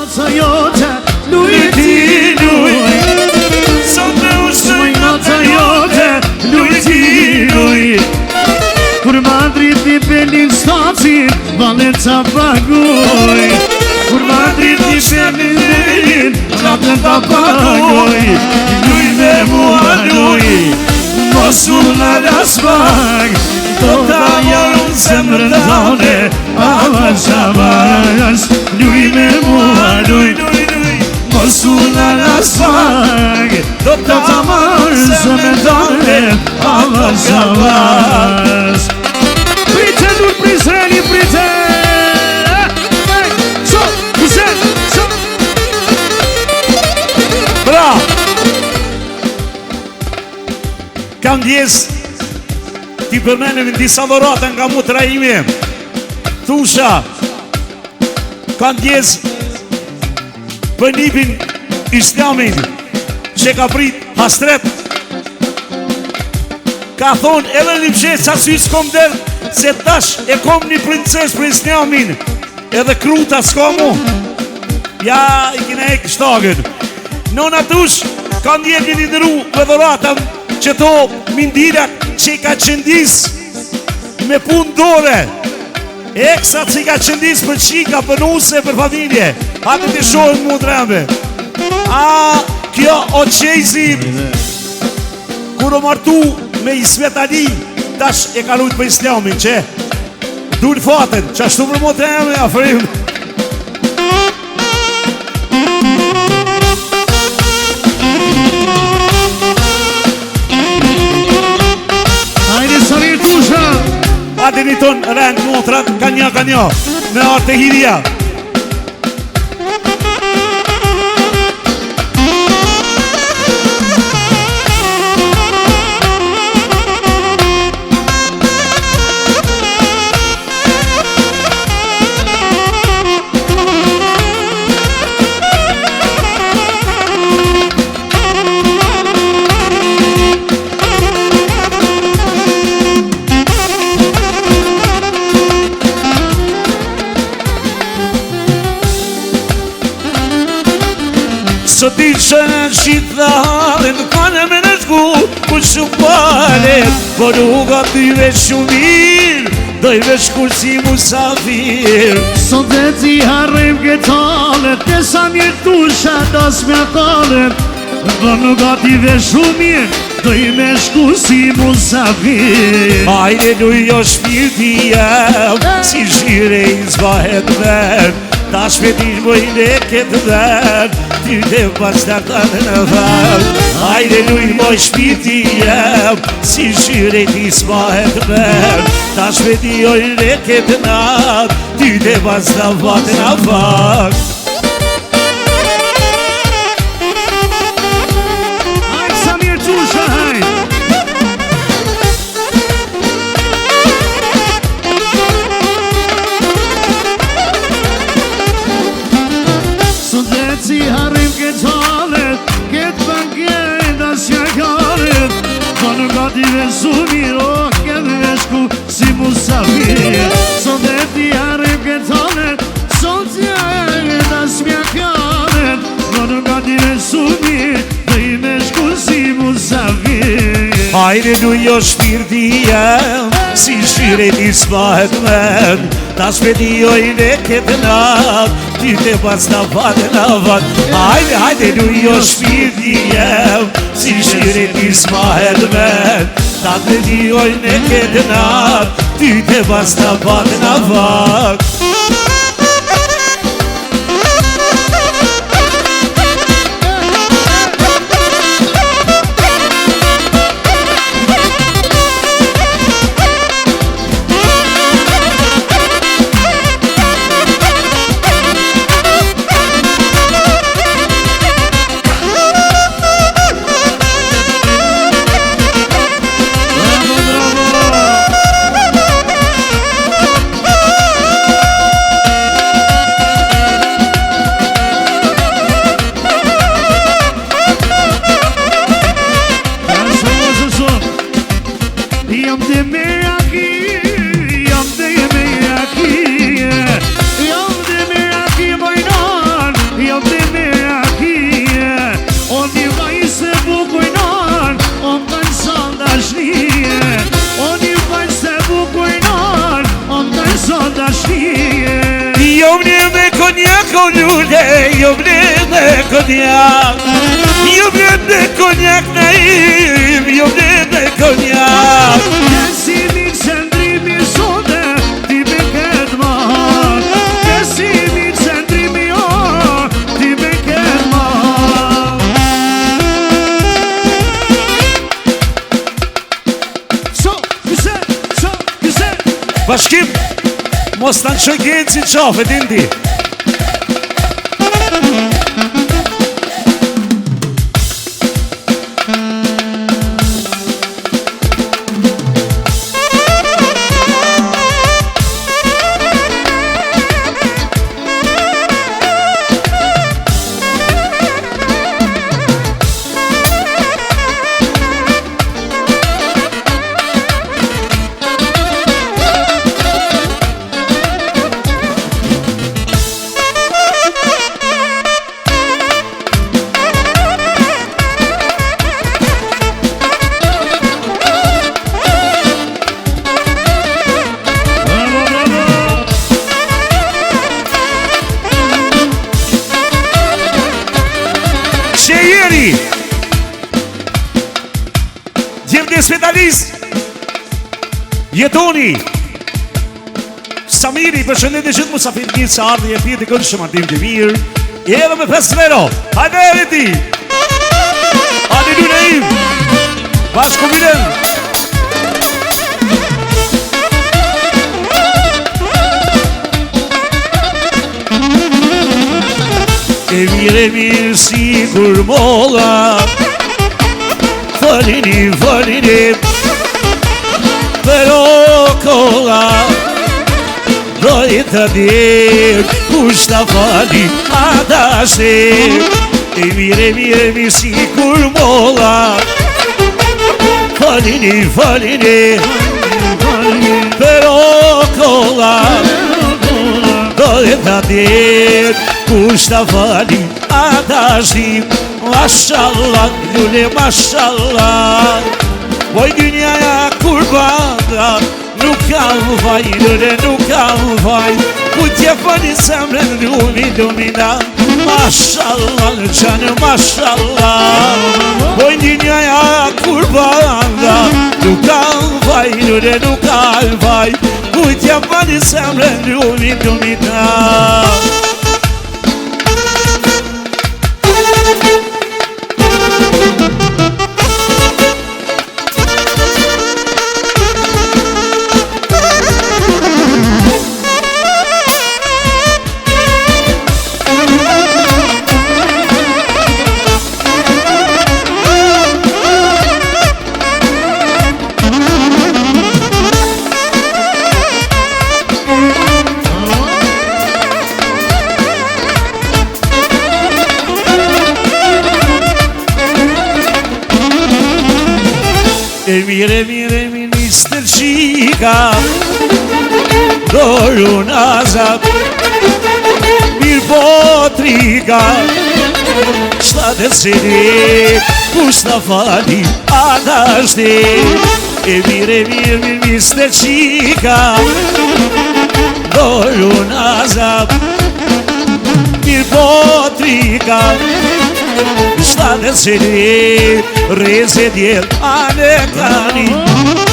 nata jote, luj ti luj. Sot e ushtoj Nata jote, luj ti luj. Kur Madrid i pelin stacin, valet sa paguj. Kur Madrid i pelin, valet sa paguj. Luj me mua luj, mos u lalas pak. Do ta jarun zemrën tane, avash avash. Luj me mua luj, mos u lalas pak. Do ta marrë zemrën tane, avash avash. Prite nur prizreni, prite. So, kuzen, so. Bra! Kam djes ti përmenim në disa dhorata nga mu të rajimi. Thusha kam djes për nipin islamin që ka prit hastret. Ka thonë edhe një pshet sa sy s'kom der, se tash e kom një princes për islamin. Edhe kruta s'ka mu. Ja, i kina e kështagën. Nona tush, kam djetë një ndëru për dhoratëm që to mindirat që i ka qëndis me pun dore. Eksat që i ka qëndis për qika, për nuse, për familje. Hajde të shohën mu drembe. A, kjo o qejzi, kur o martu me i Svetali, tash e ka lujt për islamin, që dur faten, që ashtu për mu drembe, afrim. Ate një ton rend motrat, ka një, me artë e hiria. Sot i qënë shqitare në kane me në shku, ku shumë palet, po rruga tyve shumë mirë, dojve shkur si musafir. Sot dhe ti harrim këtalet, tesa një tusha das me talet, po rruga tyve shumë mirë, dojve shkur si musafir. Hajde lujo shpirti jem, si shire i zbahet ven, ta shpetish bojnë e këtë dhen, ty dhe pas të të në ven. Hajde luj moj shpirti jem, si shire ti zbahet ven, ta shpetish e këtë dhen, ty dhe pas të të në ven. Hajde sa mirë tusha, hajde. Si harrim këtë halet, këtë banket asja karet, po në gative sumir, o këtë veshku si musafir. Sot dhe ti harrim këtë halet, sot si harrim asja karet, po në gative sumir, dhe i veshku si musafir. Hajde lujo shpirti jem, si shire ti s'pahet men, ta shpetijojnë e këtë nat, ty te pas të fatë në vat. Hajde lujo shpirti jem, si shire ti s'pahet men, ta shpetijojnë e këtë nat, ty te pas të fatë në vat. con lune, io prende cognac. Io prende cognac, io prende cognac. Che si mi sentri mi sode, ti bechet ma. Che si mi sentri mi o, ti bechet ma. So, güzel. Bashkim, mos të në shëgjenë si qafe, dindi. Svetalist Jetoni Samiri përshëndetje gjithë musafir mirë se ardhi e pjeti kënë shëmatim të mirë I edhe me 5 vero Hajde e ti Hajde lune im Bashko miren E mirë si kur molla Falini Però cola Doi të dirë Kushta fali Adashe E mire si kur molla Falini Però cola Doi të dirë Kushta fali Adashe Mashallah, lule mashallah Voj dynjaja kurbanda Nuk kam vaj, lule nuk kam vaj Ku t'je fani semren lumina Mashallah, qanë mashallah Voj dynjaja kurbanda Nuk kam vaj, lule nuk kam vaj Ku t'je fani semren lumina Mire minister qika Doru nazat Mirë po trika Shtate siri Kushta fali Adashti E mire minister qika Doru nazat Mirë po trika Shtate siri Reze djel ane kani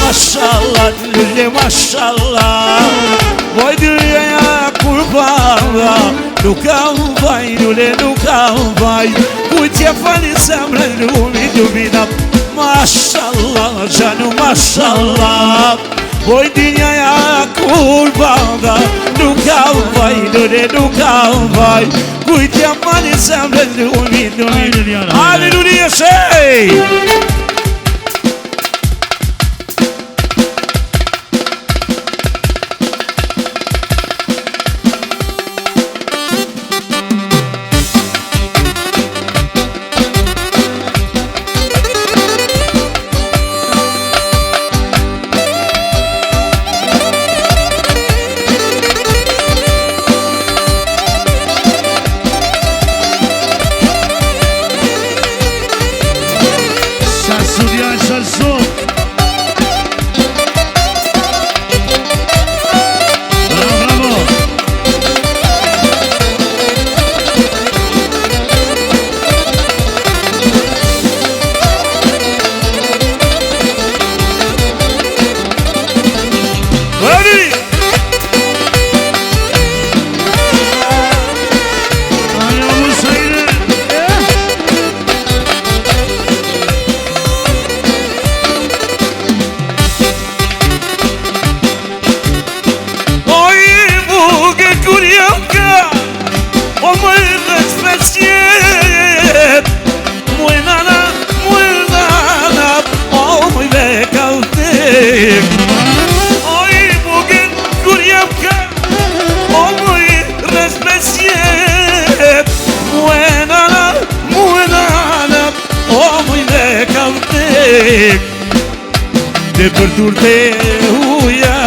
Mashallah, lule mashallah Voj dyja kurbanda Nuk kam vaj, lule nuk kam vaj Ku t'je fali semre lumina Mashallah, qanu mashallah Voj dyja kurbanda Nuk kam vaj, lule nuk kam vaj Ku t'je fali semre lumina Halleluja, shej! respeciet Muenana, o moj ve kaltek Oj bugen kur jam ka O moj respeciet Muenana, o moj ve kaltek Dhe për dur të uja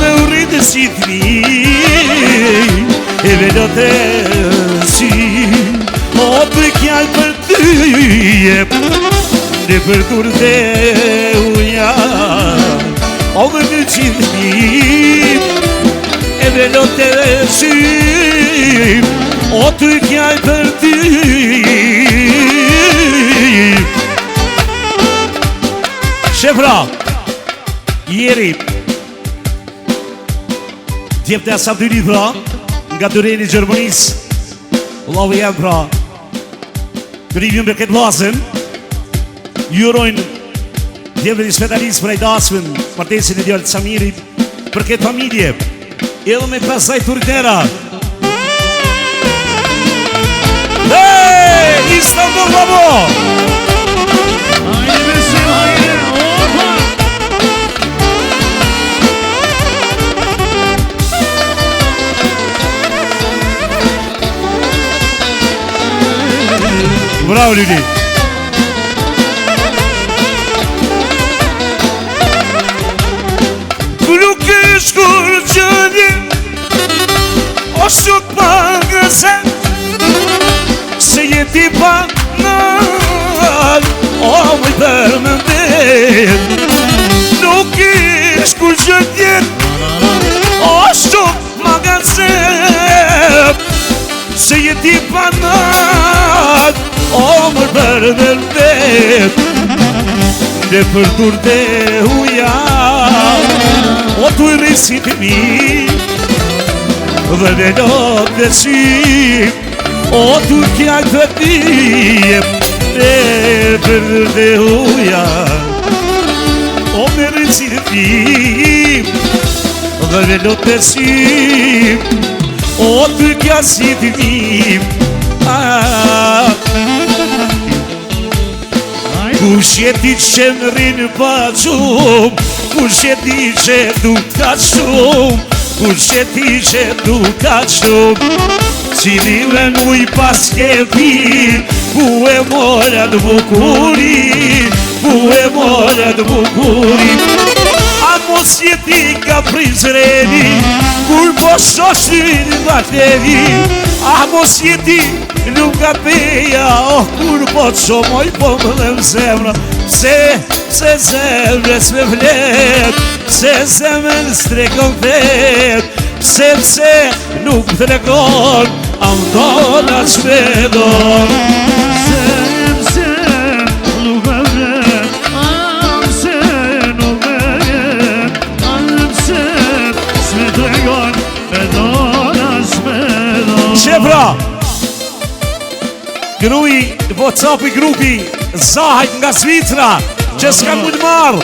Me urritë si t'mi E vedo të si O të kjallë për tyje Dhe për dur të uja O me në si t'mi E vedo të si O të kjallë për tyje Shefra, jeri Djepte asam të një pra Nga dëreni Gjermanis Allahu jam pra Të rivjën për këtë lasën Jurojnë Djepte një svetalis për e dasën Martesin e djallë të Samirit Për këtë familje Edhe me pasaj turnera Hey, Istanbul babo Hajde besim, hajde, opa Bravo Luli Nuk është kur që një O shuk pangësen Se jeti pa nal O mëj përmëndet Nuk është kur që një O shuk pangësen Se jeti pa nal O mëj përmëndet Dhe për dur të uja O të i rrisit e mi Dhe vedot dhe si O të kjallë të tijem Dhe për dur të uja O me rrisit e mi Dhe vedot dhe si O të kjallë të mi Kush jeti që më rinë pa qumë Kush jeti që du ka shumë Kush jeti që du ka shumë Cilive nuj pas ketin Ku e morat bukurin Ku e morat bukurin A mos jeti ka prizreni Kur po shoshin bateri A mos jeti nuk ka peja Oh kur po të shomoj po më dhe më zemra Pse zemre s'me vlet Pse zemre s'trekon vet Pse nuk të regon Am dona s'me don Zem, nuk me vret Am se nuk me vret Am se s'me tregon Me dona s'me don Shefra Gruji, WhatsApp i grupi Zahajt nga Zvitra Që s'ka mund marrë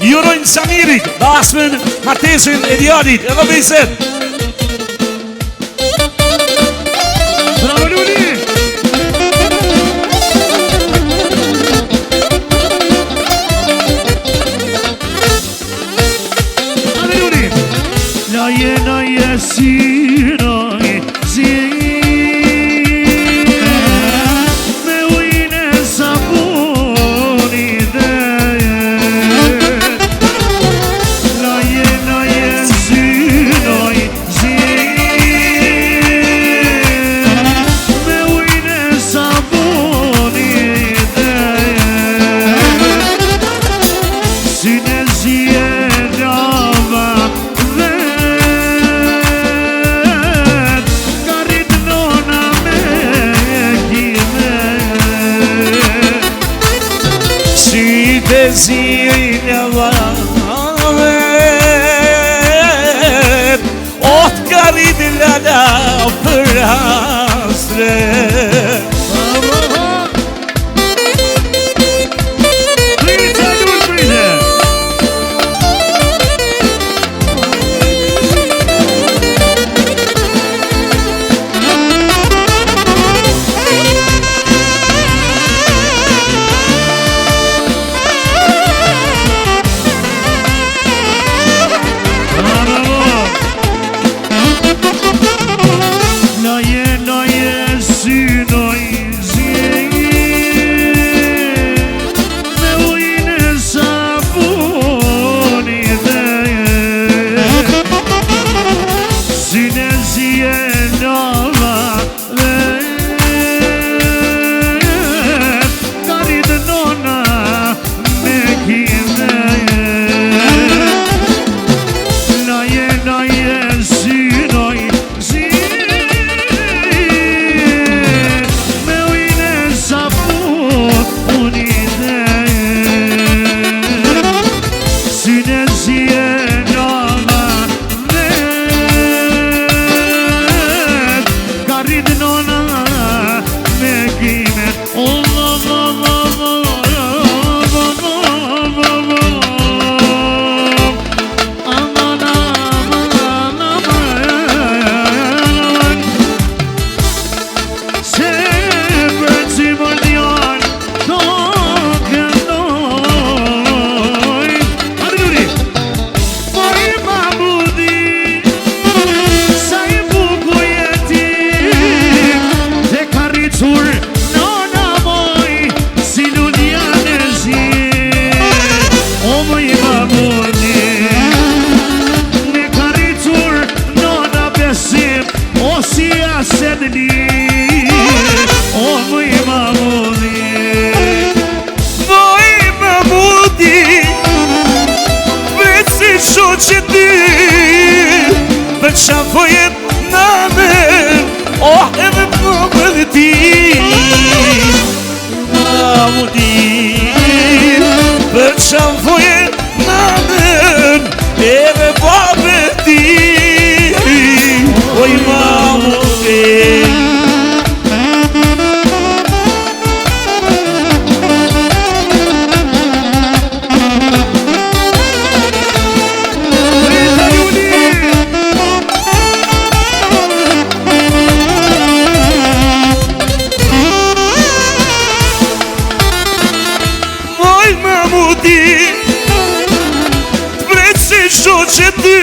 Jurojnë Samirit Dasmën, Martesin, Ediadit Edhe Bejset Bravo Luli Ale Luli La jena jesinoj Me ujnë e sapuni dhe La jena jesinoj Me ujnë e sapuni dhe Si në zjedava vet Ka rritë nona me kime Si të zirja vavet O t'karit lala për astre Prite, Lul, prite bekimet. Sham po jet namen, oh edhe pëmën ti Mahmudin Për sham po jet namen, edhe babën ti Oj Mahmudin që ty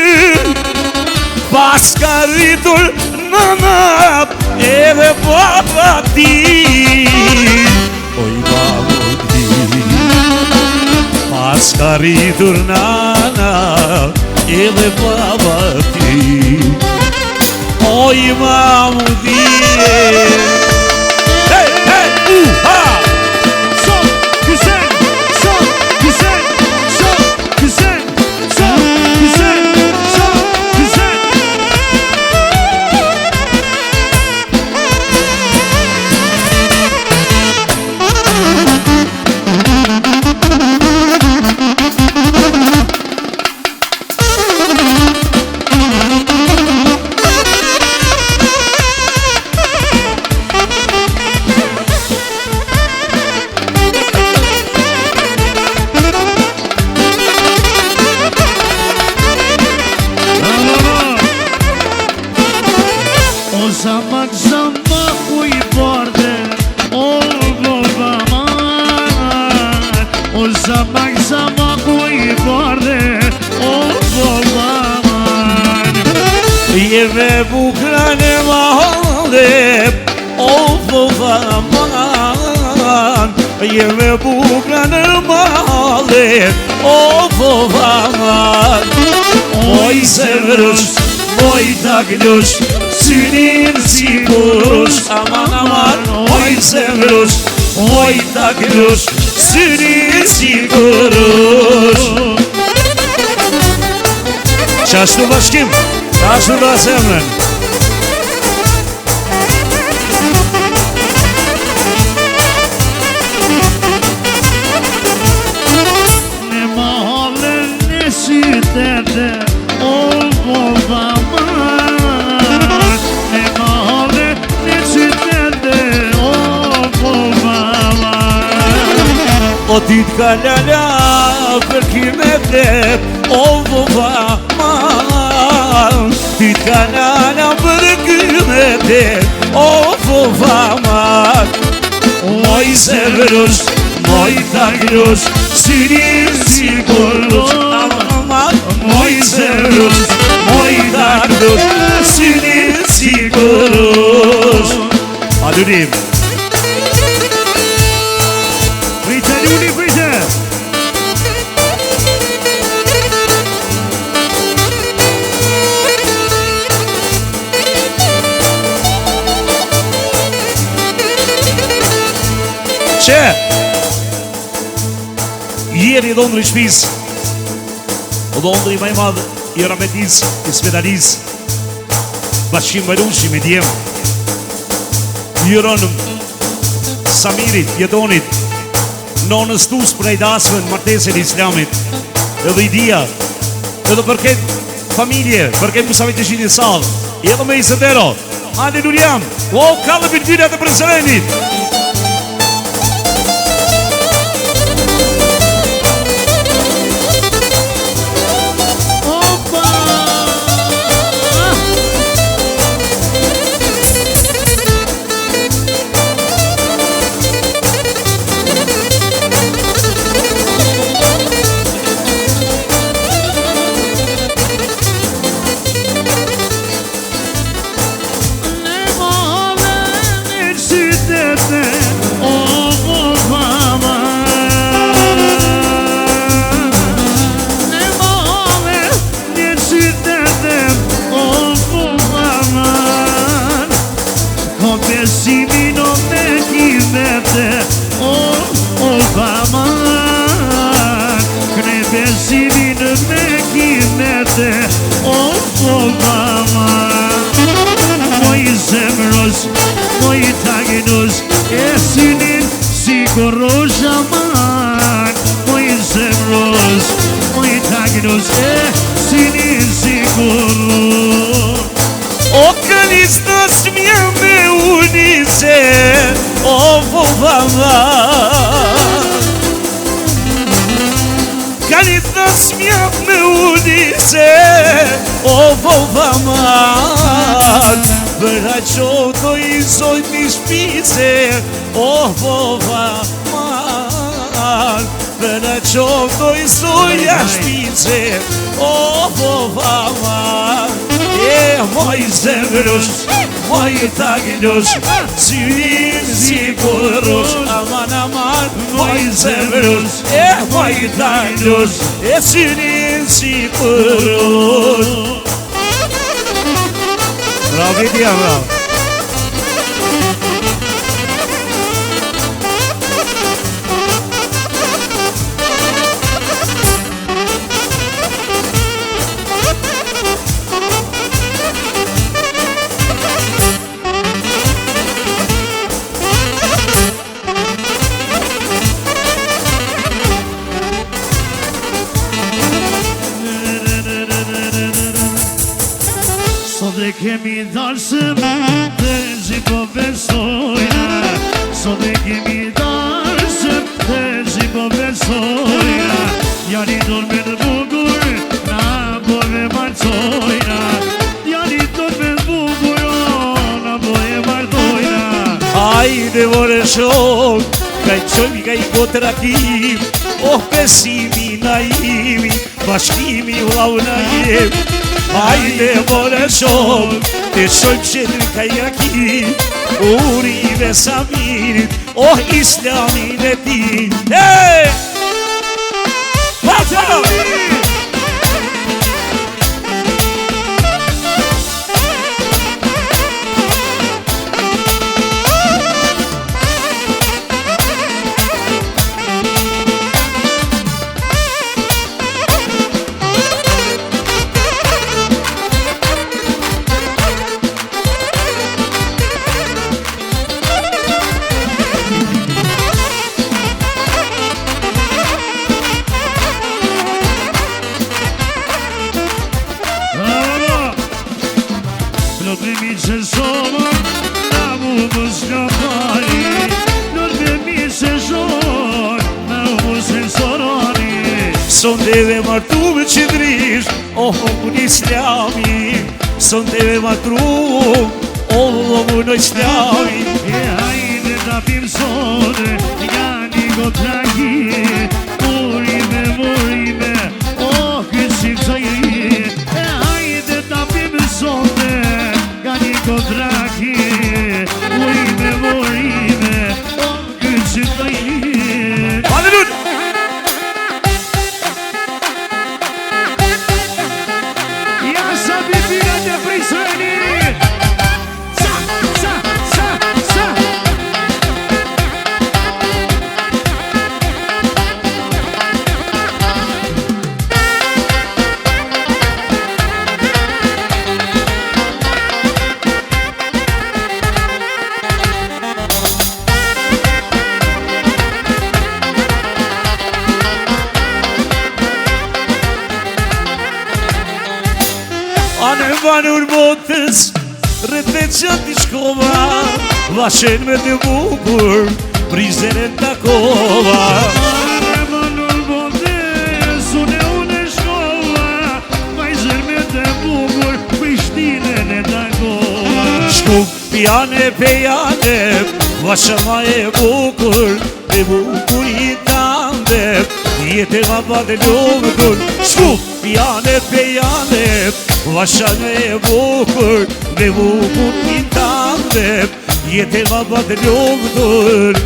pas ka rritur nënat edhe baba ti Oj Mahmudin pas ka rritur nënat edhe baba ti Oj Mahmudin Hey, hey, ha! Zamak zamak u I borde O babaman O zamak zamak u I borde O babaman Jeve bukrane mahalle O babaman Jeve bukrane mahalle O babaman Oj sevrush Oj taklush Synin si kurush Aman aman Oj sevrush Oj taklush Synin si kurush Qashtu bashkim Qashtu basemren Ne mahallën e sytete O babaman Ne mahallën e sytete O babaman O ti t'ka lala për kime flep O babaman Ti t'ka lala për kime flep O babaman Moj sevrush Moj taklush Synin si kurush Aman Moj sevrush Moj taklush Synin si kurush Adurim Prite Luli, prite Që Jeri dhondri shpis O dhondri maj madhë I rametis, I svedalis Bashkim Valushi me djem Jëronëm Samirit, Jetonit Nonës tus prej dasmën Martesin Islamit Edhe I dia Edhe përket familje Përket Musamit të shinit salë Edhe me I sëndero Aleluliam O kallë për dyrat e preserenit besimin o me kimete O baman Këne besimin me kimete O baman Moj zemros, moj taginos E sinin si korosh aman Moj zemros, moj taginos E sinin si korosh O kënis nës mje me unise O vovama Kënis nës mje me unise O vovama Bëra qoto i zoj një shpice O vovama Bëra qoto i zoj një shpice O vovama Moj zemrës, moj taginos Syrin si korosh Aman, aman, moj zemrës Moj taginos Syrin si korosh Bravo, Vidia, bravo Sot e kemi dalsëm Dhe zi po besojna Sot e kemi dalsëm Dhe zi po besojna Jani dur me të bukur Na po me martojna Jani dur me të bukur Na po e martojna Hajde vore shok Ka i qojmi, ka i gotë rakim Oh besimi na imi Bashkimi vlau na jem Hajde vore shok Te shojmë qëtëri ka i rakim Urive Samirit Oh islamin e ti Hey! Pata! Plot me mi që zonë Na mu më s'kapari Plot me mi që zonë Na mu se zorani Son deve martu me qëndrish Oh, unë islami Son deve martu Oh, unë islami E hajde ta pim sote Jani gotraki Morime, morime Oh, këtë si kësajri E hajde ta pim sote Jani gotraki Morime, morime Oh, këtë si kësajri Halleluja! Ja sa bibina të frisëni Sa, sa, sa, sa Anë vanur botës Rëte qatë i shkova Vashen me të bukur Prizën e takova Anë vanur botës Unë shkova Vajzër me të bukur Prishtinën e takova Shkup pjane pejane Vashama e bukur Dhe bukur i tande Jetë e ma dhe lugur Shkup pjane pejane Vashame e bukur Dhe bukur i tande Jetë e ma dhe lugur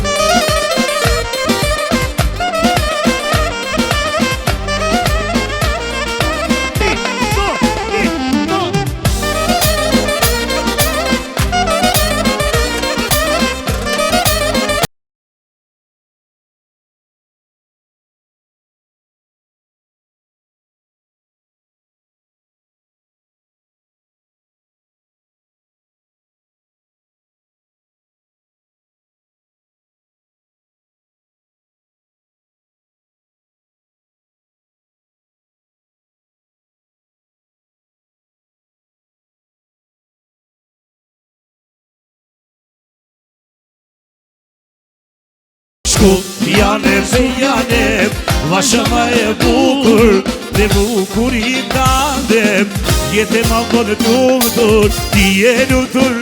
shku Jane me jane Vashama e bukur Dhe bukuri tande Jete ma bënë lumëtur Ti e lutur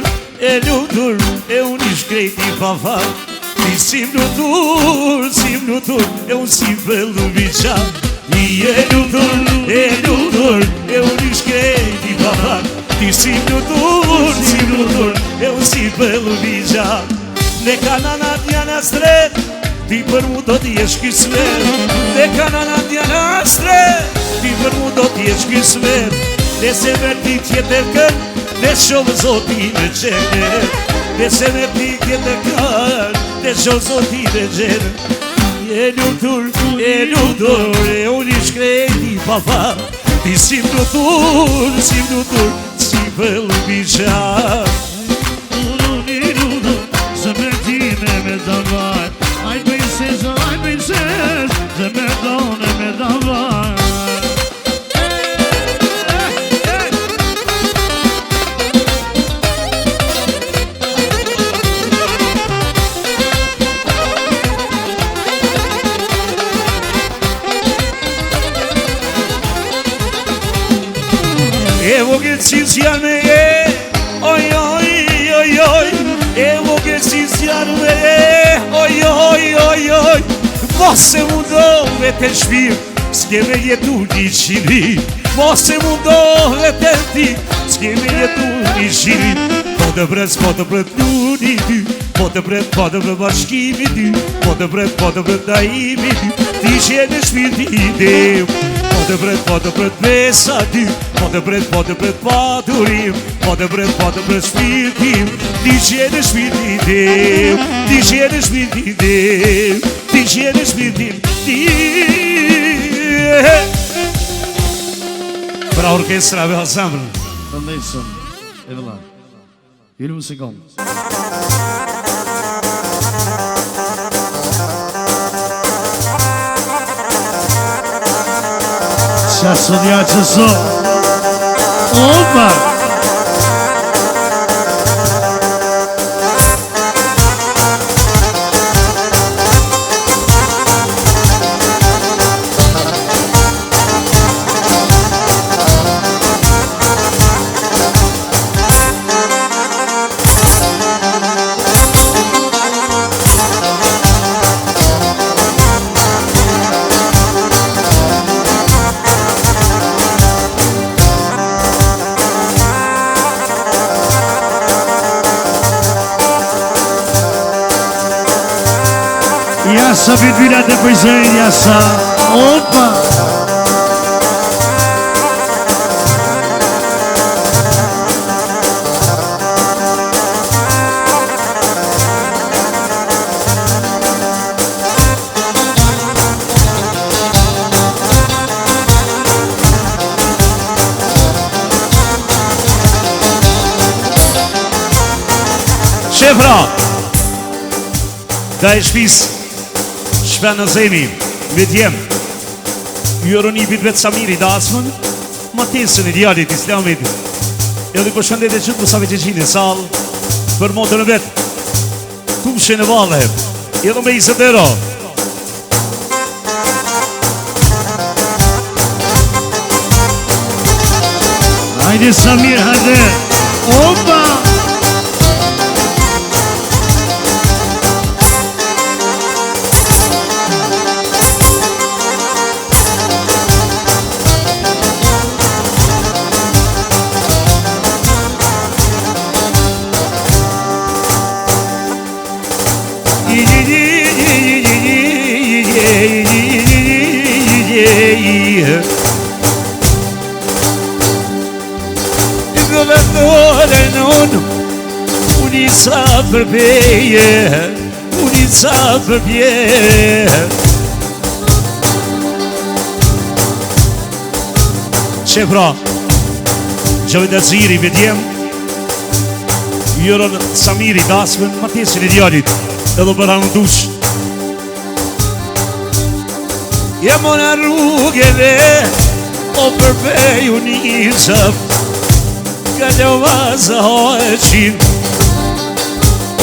E unë i shkrejti pa fal Ti si lutur E unë si bellu biqa Ti e lutur E unë i shkrejti pa fal Ti si lutur E unë si bellu biqa Ne kanana djana stret Ti për mu do t'jesh kismet Ne kanana djana stret Ti për mu do t'jesh kismet Ne se verti tjetër kën Ne shumë zoti me qene Ne se verti tjetër kën Ne shumë zoti me qene E lutur E unë i shkrejti pa fa Ti si lutur Si bellu biqa Zëmërtime me davaj Aj princesa, zëmërtone me davaj E vogët si zjarë me e Oj, oj, oj, oj E vogët si zjarë me e Oj, oj, oj, oj Mos e mundohve të shpirë S'ke me jetu një qiri Mos e mundohve të ti S'ke me jetu një qiri Po të bret njuni ty Po të bret bashkimi ty Po të bret daimi ty Ti që në shpirti i dem Po të bret besa ty Po të bret paturim Po të bret shpirtim Ti që në shpirti i dem Ti që në shpirti i dem Ti që në shpirtim ti Pra orkestra ve Hasamrën Të ndesëm E vëlla Jelu më sekund Qasë një qëso Opa Jasa vidvirat e pëjzërin jasa Opa Shefra Da e shpis Shpen në zemi Me djem Juroni bit vetë Samiri Dasmën Ma tesën i djallit islamit Edhe për shëndet e qëtë Musave Qeqini Sal Për motën e vetë Kumshe në vale Edhe me 20 euro Hajde Samir, hajde Opa Gëvendore në unë Unë i sa përbeje Unë i sa përbje Shefra Gjove të ziri me djem Jërën Samiri Dasmën Ma tesin e djallit Edhe për hanë dush Jam në rrugeve O përbej unë i zëp Kalova za hoqin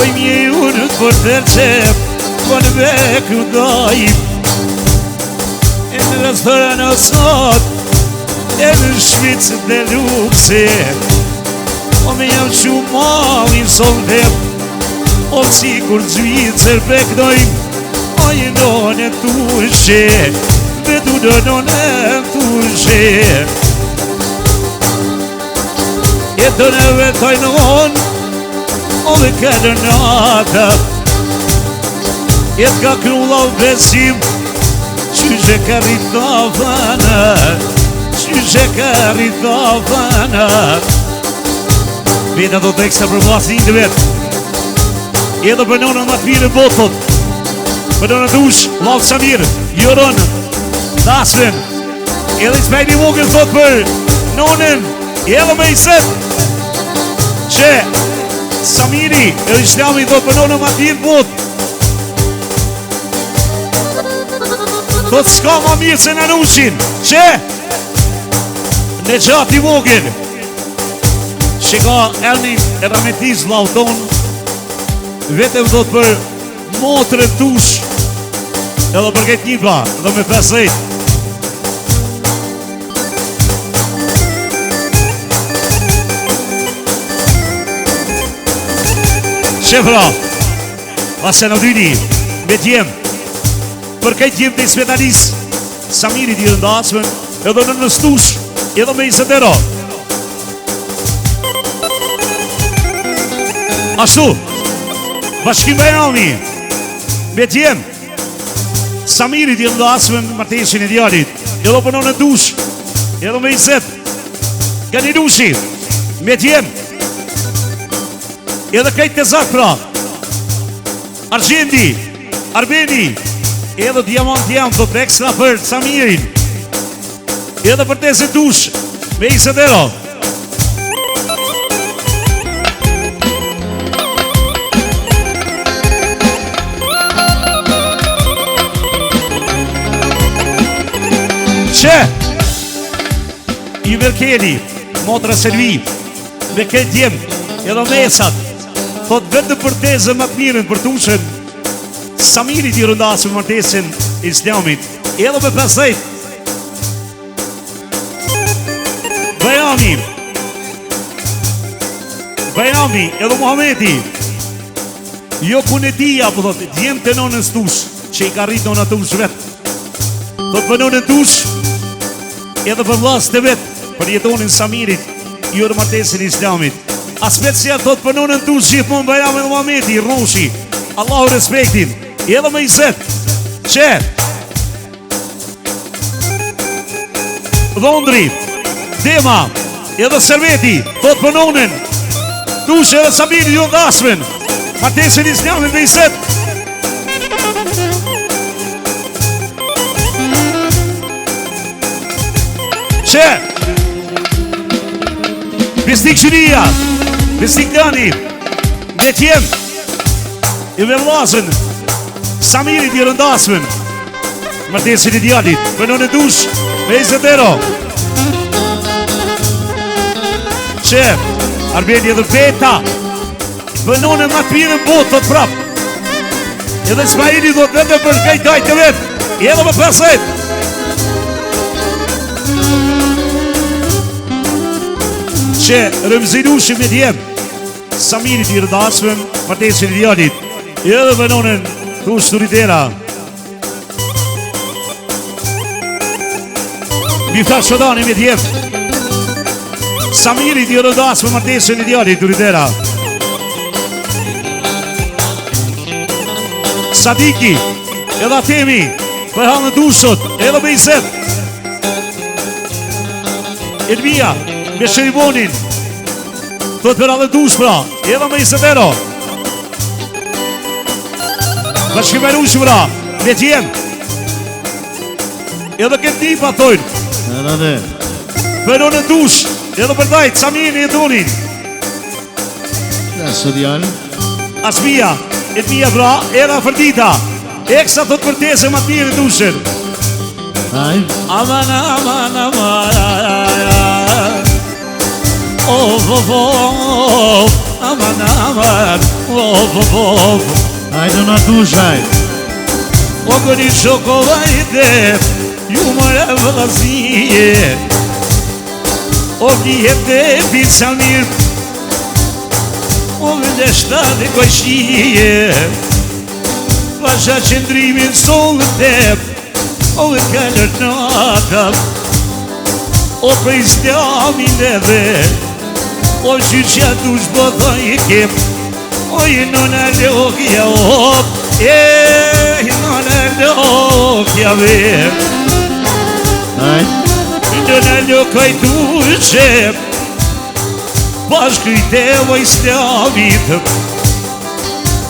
Oj mje unë të për tërqep bën me këndoj E në restoran o sot E në shvicë dhe lukse O me jam shumë malin son vep O si kur gjvicër pe këndoj O jenon e tushe Vedu dënon e tushe E të në vetojnon O dhe këtë nata E të ka krulla u besim Qyshe ka rritafana Qyshe ka rritafana Veta do të eksa për vlasin të vetë E dhe përnonën më të mirë botot Përnonën dush, Lallë Samir, Joron, Dasven E dhe Ismaili Vogën thot për nonën E dhe me i set Që Samiri e Islami thot për nonën më të mirë botë Thot s'ka ma mirë se në nushin Që Në gjati vogën Që ka ernin e rametiz lauton Vetëm thot për motrë tush Edhe për këtë njipa Edhe me pesejt Që pra Ase në dyni Me djem Për këtë gjimë të i svetalis Samiri t'i rëndasmen Edhe në nëstush Edhe me i sëtero Ashtu Bashkim Bajrami Me t'jem Samiri t'i rëndasmen Marteshin e djallit Edhe për në dush Edhe me i set Gani dushi Me t'jem Edhe këtë të zak pra Argjendi Arbeni Edhe diamant jam thot ekstra për Samirin Edhe për te se dush Me i sëtero Që I Verkeli Motra Selvi Me këtë djem Edhe mesat Thot vetë për tezë më të mirën për tushën Samiri t'i rëndasë me martesin Islamit Edhe me pesajt Bajrami Edhe Muhamedi Jo kunetia po thot Djem të nonën stush Që i ka rritë nonën tush vet Thot për nonën tush Edhe për vlas të vet Për jetonin Samirit Jo rë martesin Islamit A special thot për nonën tush Gjithmon Bajrami dhe Muhamedi Roshi Allahu respektin Edhe me i set Që Dhondri Dema Edhe Serveti Thot për nonën Tush edhe Samiri jo ndasmen Martesin Islamin me i set Që Besnik Shëria Besnik Dani Me t'jem I me vlazën Samiri t'i rëndasmen Martesin i djallit Për në dush Me i zetero Që Arbeni edhe Beta Për në ma t'pirën botë Thot prap Edhe Ismaili dhët vetë për kaj dajtë të vetë Edhe më përset Që rëmzinushi me djem Samiri t'i rëndasmen Martesin i djallit Edhe për nonën Tush të rritera Miftar Shodani me djem Samiri t'i rëndas me martesin i djallit të rritera Sadiki Edhe Atemi Për halë në dushot Edhe me i set Elvia Me Sheribonin Thot për halë në dush pra Edhe me i setero Bashkim Bajrushi pra Me t'jem Edhe këtë tipa thojnë Për në dush Edhe për dajtë Samini e Donin Së djallë Asmija Edmija pra Era Fërdita Eksa thot për te se ma t'nirë në dushën Aman aman aman Aman aman Hajde në dush hajde O këni shokolajte, ju mëre vëllazije. O vjete pizza mirë, o vëndeshta dhe kojshije. Pasha qëndrimin sonë tep, o dhe kallër natap. O për islamin edhe, o qyqja du shbodhoj e kep. O i nona lokja op, i nona lokja vep. Nona lokaj du qep, bashkujte o islamit.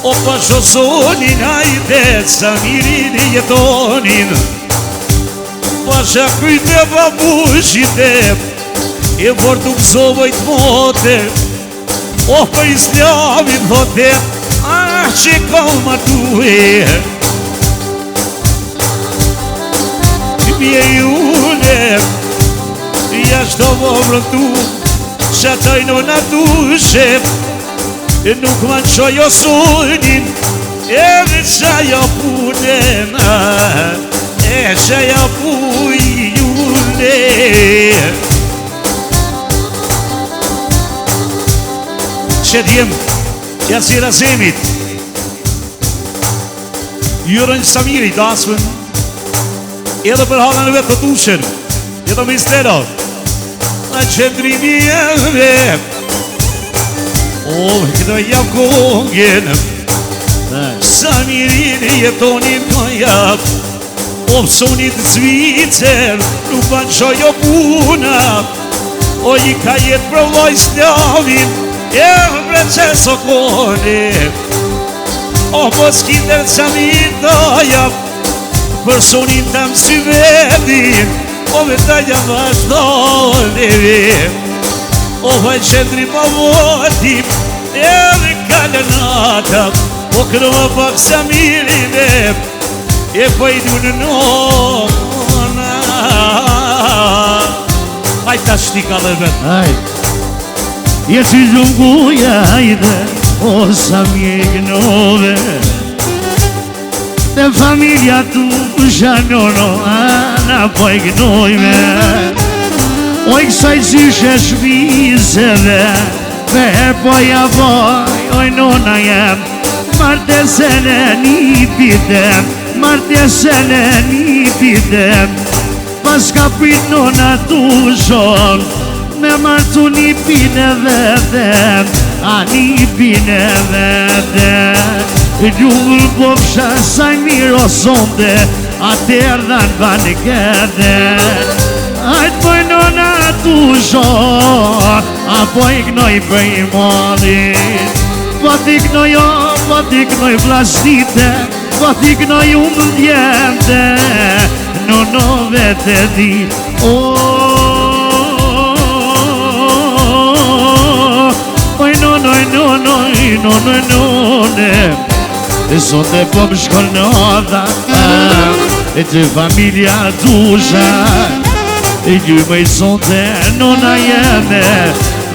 O pashosonin hajdet, sa mirin e jetonin. Pasha kujte babushite, e vor të kësovojt mote. O për islamit hotet, që kalma tue. Mje june, jashtë të vovrën tu, që ataj nona dushe. E nuk ma qojo sunin, edhe qaja punena, e qaja pujune. Që t'jem, jasë i razemit, jurën Samirit asën, edhe për halën e vetë të tushen, edhe mistero, a qëndrimi e vep. O, këto jam kongen, Samirin jetonin ko jap. O, pësonit zvicer, nuk banë qojo puna. O, i ka jetë provoj slavin, e vëmreqes o kone. O, po s'kinder Samir të jap, për sonin të më sy vedin. O, veta jam vazhdojnë vep. O, vaj qendri ma votim, edhe kallë natap. O, kërëma pak Samirin e pojdu në nona. Hajt ta shtika dhe vetë. Hajt, jesi zhunguja hajde, o Samir gnove. Dhe familja tu shanono, ana po i gnojme. O i kësaj qyshe shvizeve, me her po ja boj, oj nona jem. Martesen e një pitem, martesen e një pitem. Pas ka prit nona tu shon, me martu një pine vetem, a një pine vetem. Gjullë po pësha saj miro sonde, a tërdan banikete. Ajt poj nona tu shon, a poj gnoj për i modin. Po t'i gnoj o, po t'i gnoj vlasnite, po t'i gnoj djemte, nono vete di. Oj nonoj, nonoj, nonoj, none. E sonde po më shkon nota, e të familja dusha. E gjyme i sonde nona jeme,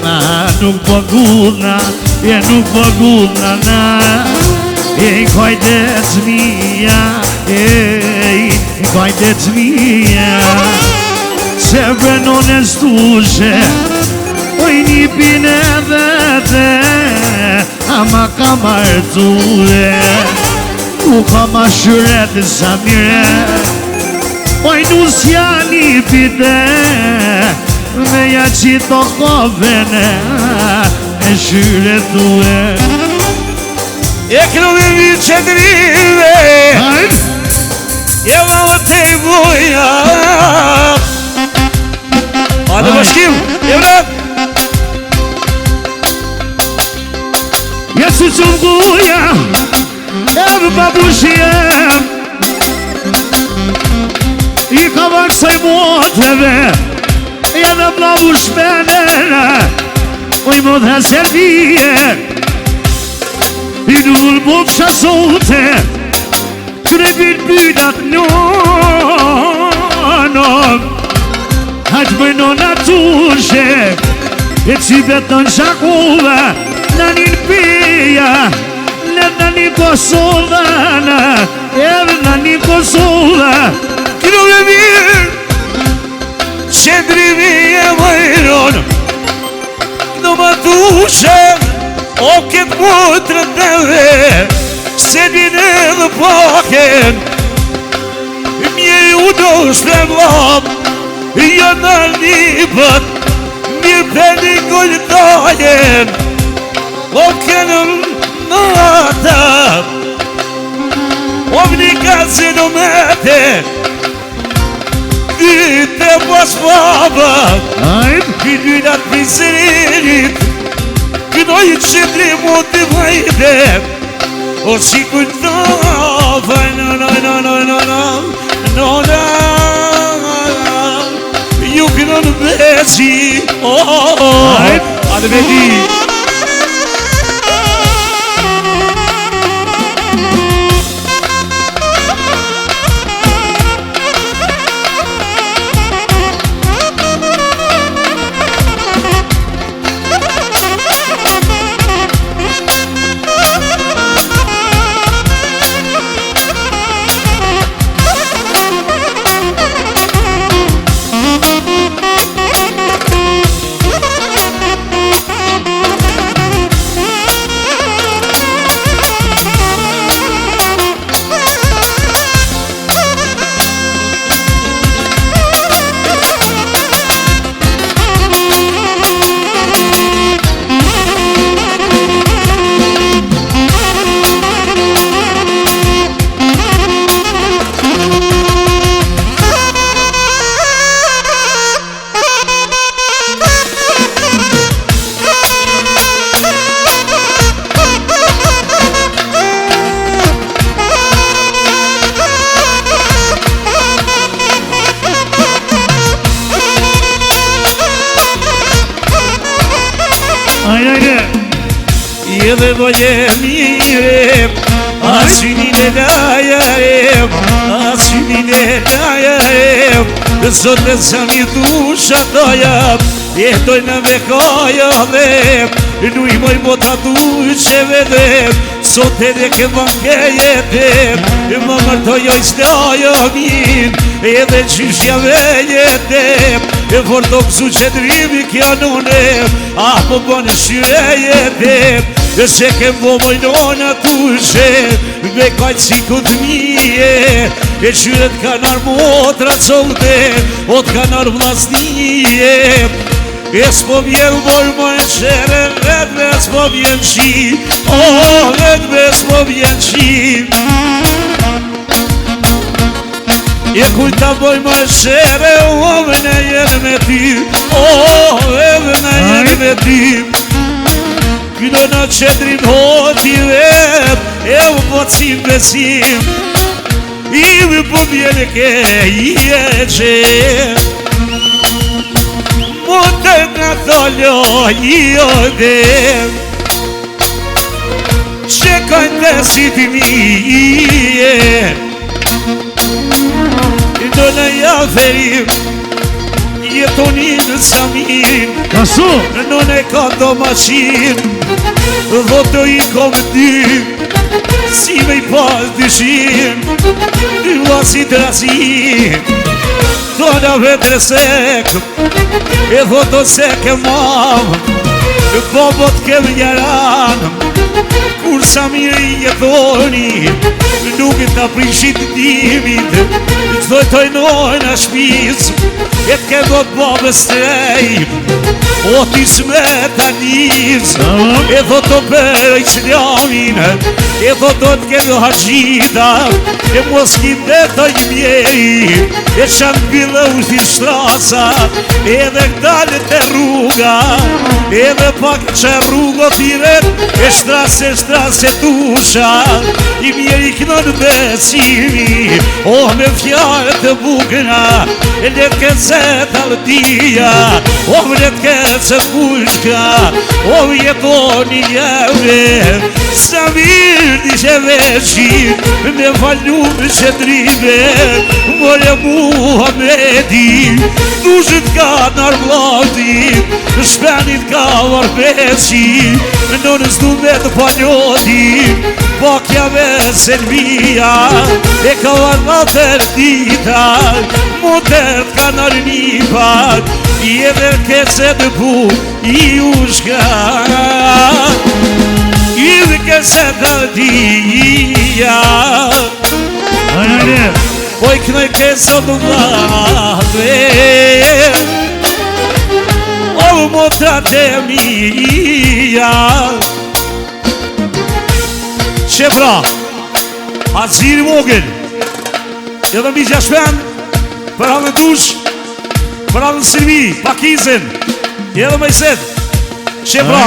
na nuk po gudna, e nuk po gudna na. E kajdet mija, e kajdet mija. Se brenones dushe, oj një pine vete, ama ka martue. U ka ma shyret e Samire, oj nusja një pite, me ja qito kovene, e shyret tue. E kërëve mi qëndrive, e ma o te i buja. A dhe bashkim, e vrat. Jesi qënguja, edhe babushjem, i ka vaksaj moteve, edhe blavush menera, oj modhe se vije. I nullë po pësha sote, krebin bydat nonon. Hajt për nona tushe, e cibet në shakove, në një pija, në një Kosovana, edhe në një O këtë mutrën dhe se vine dhe paken Mjeri u do shpemlam Jënë alibët Mirë për një gulldajen O kënëm në ata O vni gazin o mete Dyte pas baba Kënynat pizërinit Kënoj qëtri mund të vajde O si kujtova No Ju kënën beci Adë vedi Edhe voje mire Asynin e dajarem Asynin e dajarem Zote sa mi dusha dojam Jetojnë me kaja dhe Nuj moj mota duqe vedem Sote dhe ke banke jetem Më mërtojoj s'laja min Edhe qyshja vejetem Por do këzu që drimi kja nunem A më bënë shyre jetem Se ke më mojnona tushe Me kajtë si këtë mije E qyret ka nërë motra colte O t'ka nërë vlasnije E s'po vjen boj më e shere Vedme s'po vjen qi O vedme s'po vjen qi E kujta boj më e shere O vëne jenë me ty O vedme jenë me ty Këno në qëtrin hoti vep E më pocim besim I më pëmjene ke i e qe Monte në thollo i o dem Që kajnë të sitë mi i e Do në jaferim Jetonin sa mirin Kasu Në në ka do maqin Voto i kom dy Si me i pas dyshin Dy vasit rasin Dona vetre sek E voto sek e mam Bobot kem njaran Kur sa mirë i jetoni Nuk e ta prishit dimit Qdo e tojnojnë a shpiz E t'ke do t'bobës trej O t'i s'me t'a niz E do t'o bërë i qëllamin E do t'ke do haqita E mos ki vetoj mjeri E qanë bile u t'i strasa E dhe këdalet e rruga E dhe pak që rrugo t'iret E shtrase tusha I mjeri kënë në besimi O me fjallë të bukna E letke se t'alëtia O me letke se pushka O jetoni jeve Sa mirë di që veqin Me fallu me qëtrime More Muhamedi Dushit ka nërvlatit Shpenit ka varpeci Nënës du me të paljotit Pakjave se n'vija e kavanatër dita, motert kanë arnipat, i edhe kese të bu i ushka, i dhe kese të dhja. Poi knoj keso të dhate, o motrat e mija. Shefra, Aziri Mogën, edhe mi Gjashpen, për anë dush, për anë Silvi, Pakizin, edhe me Iset. Shefra,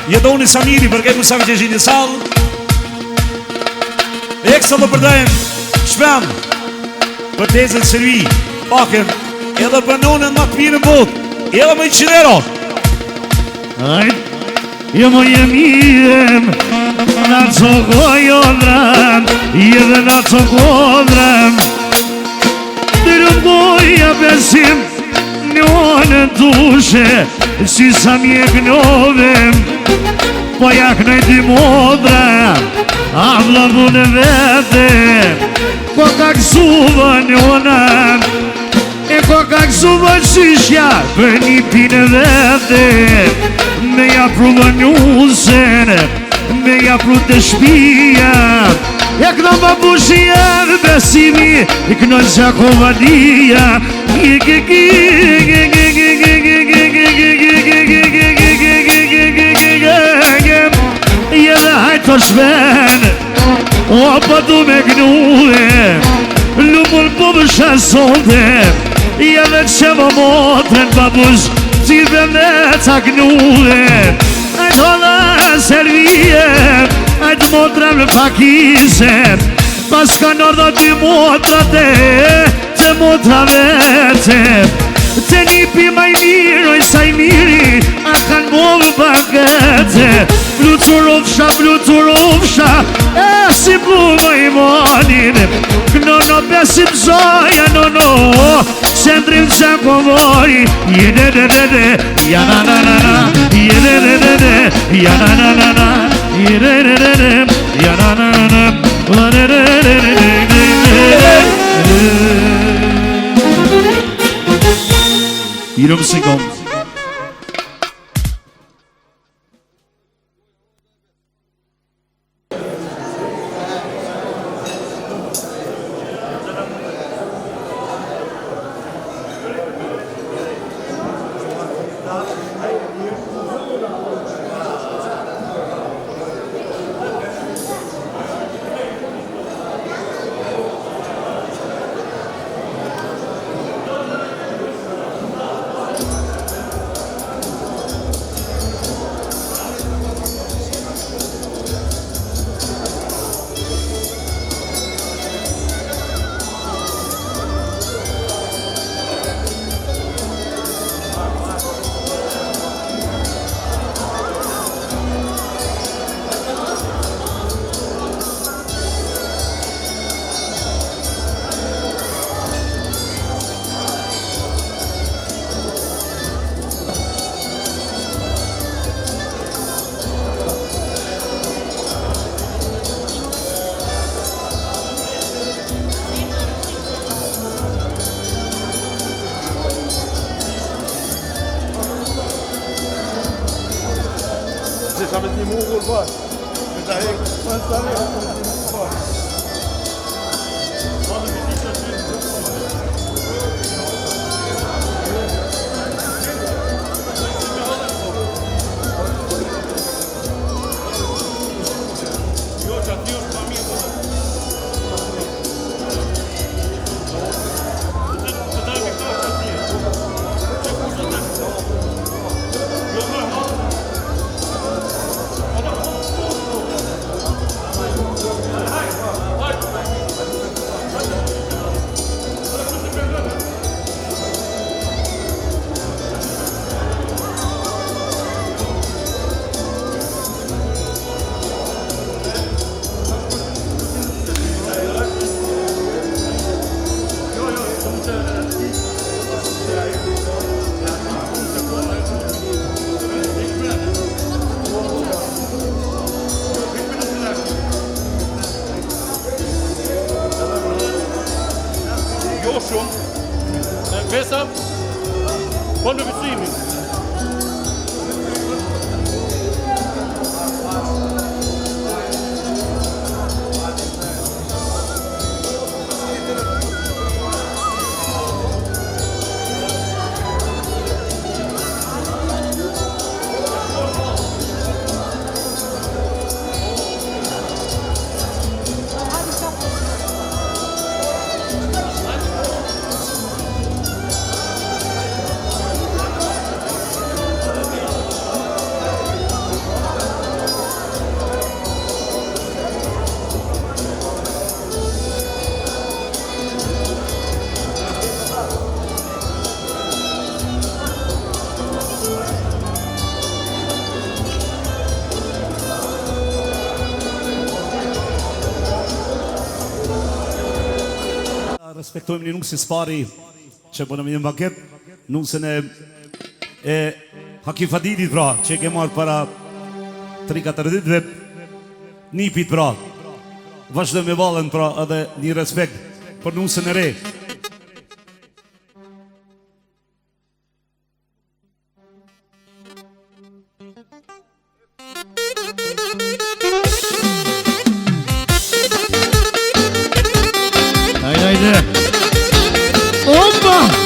jetoni Samiri, për kejtë Musavi që është një salë, e kësa të përdajnë, Shpen, për tezën Silvi, Pakën, edhe për nonën ma të mirë në botë, edhe me i qinero. Jo më jem na co godram, edhe na co godram, dërëm boja besim njone dushe, si sa mje gnovem, po jak nëjti modra, a vlavu në vete, ko kak suva njona, e ko kak suva shishja, për një pine vete, me ja pruva njusen, me ja pru të shpia, e këna babushia dhe besimi, e këna Gjakovadia, e dhe hajto shven, o pa du me gnue, lumur po vësha sonde, e dhe që më motren babush, si dhe me ca gnue, ajt hola servie, ajt motra më pakise, pas ka nërdo dy motrate, të motra vete, të nipi maj mirë, oj saj miri, a kanë bovë bakete, bluturofsha, e si pluva i monin, no besim zoja, no, Sendrim Gjakovori, jedededede, jananana, jedededede, jananana, jedededede, jananana, Yirmi sekund. Samet një mugur bërë, me të hekë, më të tërë, jo shumë. Besa, po në vësimin. Respektojmë një nusë spari që bënëm një maket, nusën e Hakim Fadidit pra, që ke marrë para 3-4 ditëve, nipit pra, vazhdojmë me valën pra, edhe një respekt për nusën e re. Haydi. Hoppa!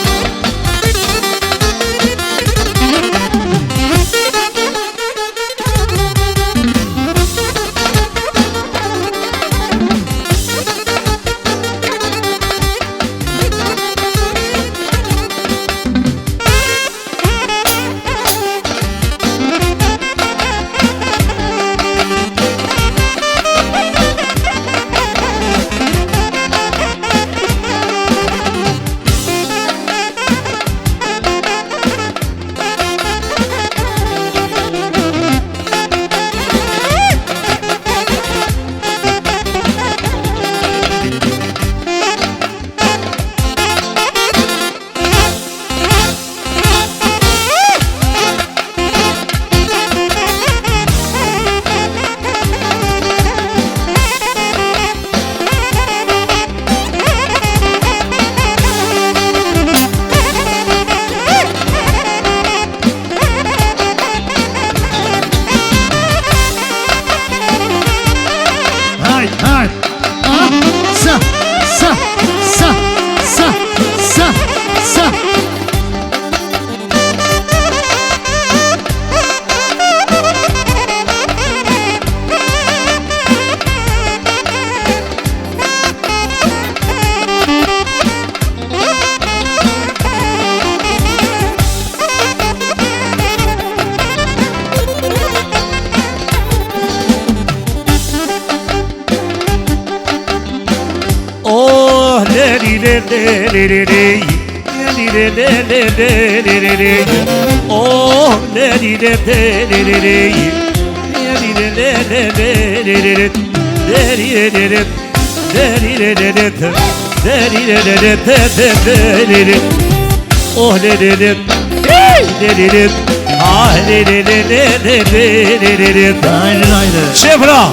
Shefra,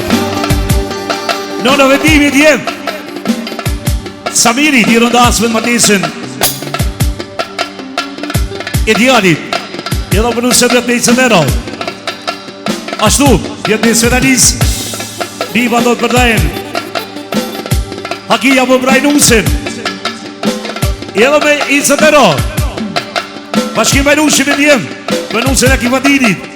non lo vedivi dietro. Samiri, di rondasve në Martisin Idealit Edhe për nusë vjet me i cëmero Ashtu, vjet me i Svedalis Biva do të përdajen Hakia për braj nusin Edhe me i cëmero Bashkim me nusin me djem Për nusin e Kifadinit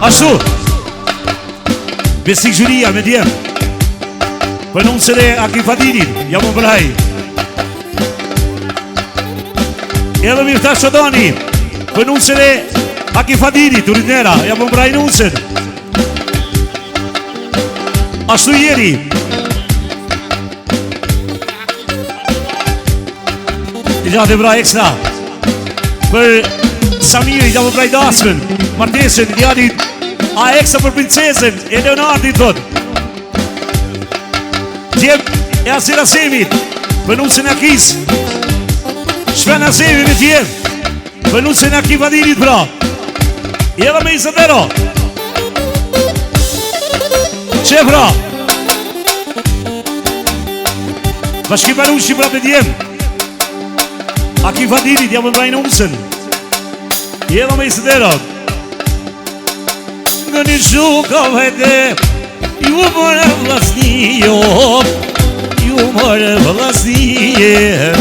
Ashtu Besik Gjuria me djem Për nusën e Akifadinit Jam më braj Edhe Mifta Shodani Për nusën e Akifadinit Urinera Jam më braj nusën Ashtu jeri I gjatë e bra ekstra Për Samiri, gjatë e bra i dasmën Martesin, Idealit A ekstra për princesën E Leonardit thot Djem e Asira Semit Për nusën e Akis shpena sevi me tjerë. Për se në ki Fadinit pra. Jeva me Isatero. Që pra? Bashki Barushi pra për djemë. A ki Fadinit ja më bajnë umësën. Jeva me Isatero. Në një shuka vajte, ju mërë vlasni jo, ju mërë vlasni je.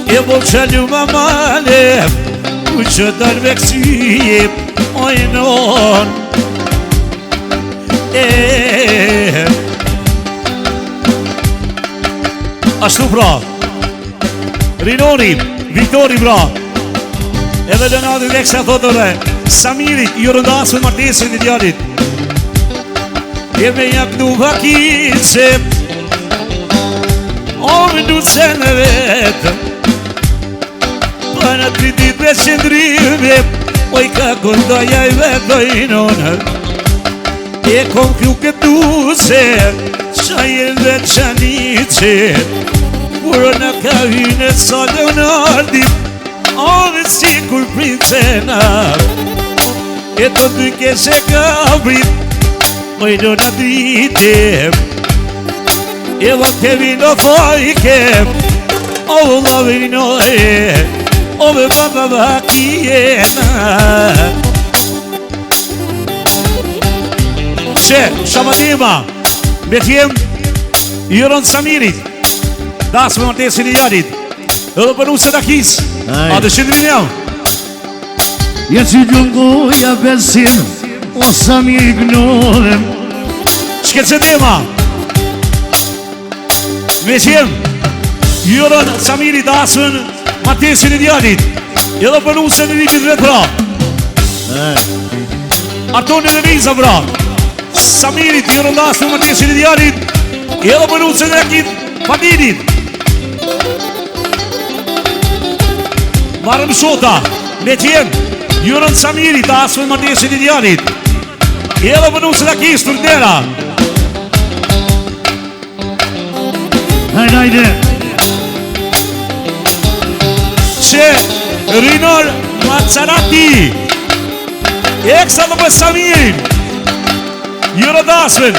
E bo qalu ma male, u që dërë me kësyje, ojnon. Ashtu pra, Rinoni, Viktori pra, edhe Leonardo Leksa thotore, Samirit, ju rëndasën martesin e djarit. E me jaknu vakice, o me du se në vetë, pa në 3 dit me qëndrime, oj ka këndoja i vetojnonë. E kom kju këtu se, qaj e dhe qanice, kur në ka hyne sa Leonardi, o dhe si kur princena, e të dyke se ka vrit, oj do në drite, e dhe ke vino thojke, o la vino e, o me baba kjena. Që, Shamadima, me tjem, Juron Samirit, dasë me martesin e jarit, edhe për nusë të kis, a të shëndrin jam. Ja që gjungoja besim, o Sami ignorem. Shket se tema, me tjem, Juron Samirit, dasë me martesin e jarit, edhe për nusë të rikit vetë pra. Artoni dhe Viza pra. Samirit, i rëndas në martesin e djarit, edhe për nusën e akit Fadinit. Marëm shota, me tjenë, i rënd Samirit, asë në martesin e djarit, edhe për nusën e akit Sturdera. Hajde. Që Rinor Mazzarati, eksa dhe për Samirin, Juro dasën,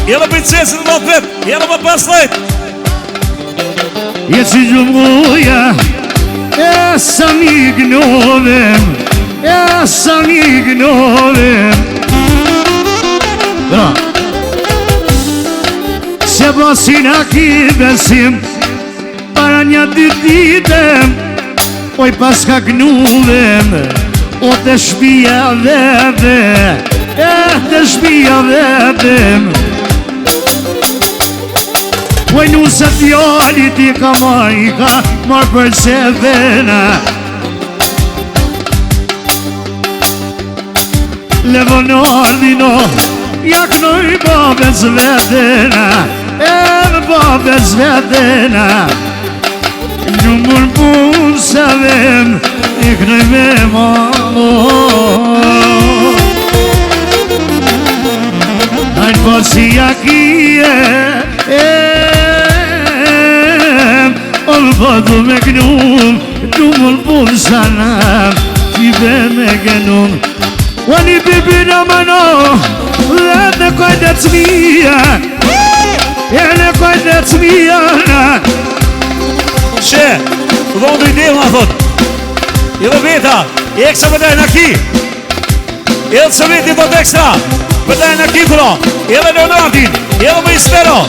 edhe princesën në lot vetë, edhe për 15. Je që gjungoja, e Sami ignorem, e Sami ignorem. Bra. Se pasin aki besim, para një ditem, oj pas ka knuvem, o të shpia vete, e të shpia vetëm. Oj nusë t'jallit i ka marrë për se vena. Levonardino, jaknoj babes vetena, e babes vetena. Gjumur pun se vem, iknoj me malo. Ajnë posi jakije, o më pëtu me knum, gjumur pun sanam, qibe me genum. O një bibi në mëno, dhe në kojnë të cmija, e në kojnë të cmija na. Që, dhondu i delë, ma thot, edhe veta, eksa përdaj në ki, edhe së veti thot ekstra, përdaj në ki këro, edhe Leonardin, edhe me Ispero.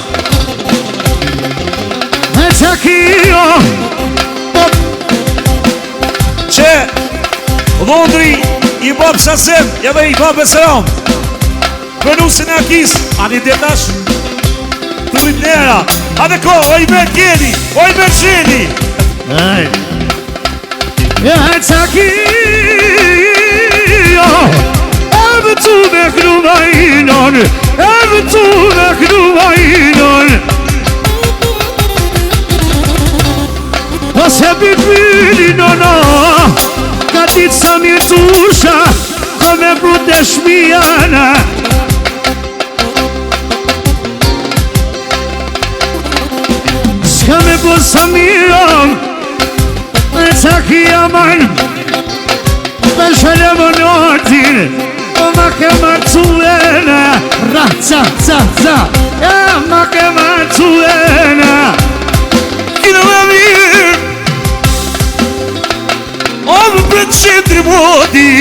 E që kjo, Që, dhondri i bab Sasem, edhe i bab Beseram, për nusin e akis, ani detash, të rritnera, ade ko, oj me gjeni, oj me gjeni. e që kjo, e vëtu me knuvajnon, e vëtu me knuvajnon. Ose bibili nono, ka ditë sa mi tusha, ko me brute shmijana. së miron e që kia majnë për shëllë më notin ma ke marcuena ra ca ca ca ma ke marcuena Kino me mirë Ovë për qëndri modi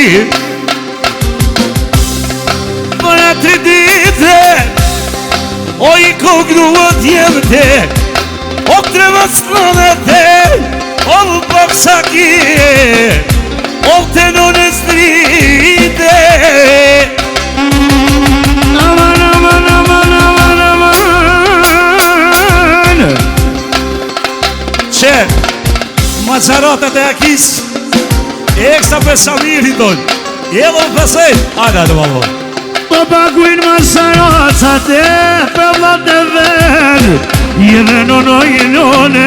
Për atë dite O i kogruat jemte O treba sklanete Ovë pak sakije O të non e strite Aman, aman, aman, aman, aman Që Macarotat e Akis Eksa për Samirin ton Evo pësej Ada të valo Po paguin masarotat e për vlatë e ven Jeve nonoj none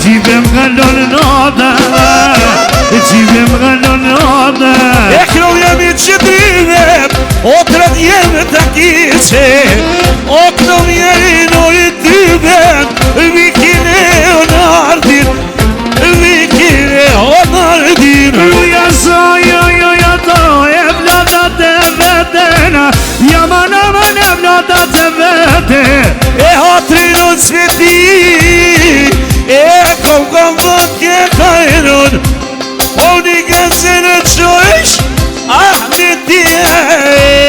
Qivem kallon nota Qivem kallon nota E kërëm jemi qëtërine O tërët jemi të kishe O kërëm jemi nori të ben Vikine o nardin Vikine o nardin Ruja so jo to e vladat e vetena Jaman aman e vladat e vete E hatrinon sveti E kom vlot kje kajron O një gëzë në qojsh Ah në tjene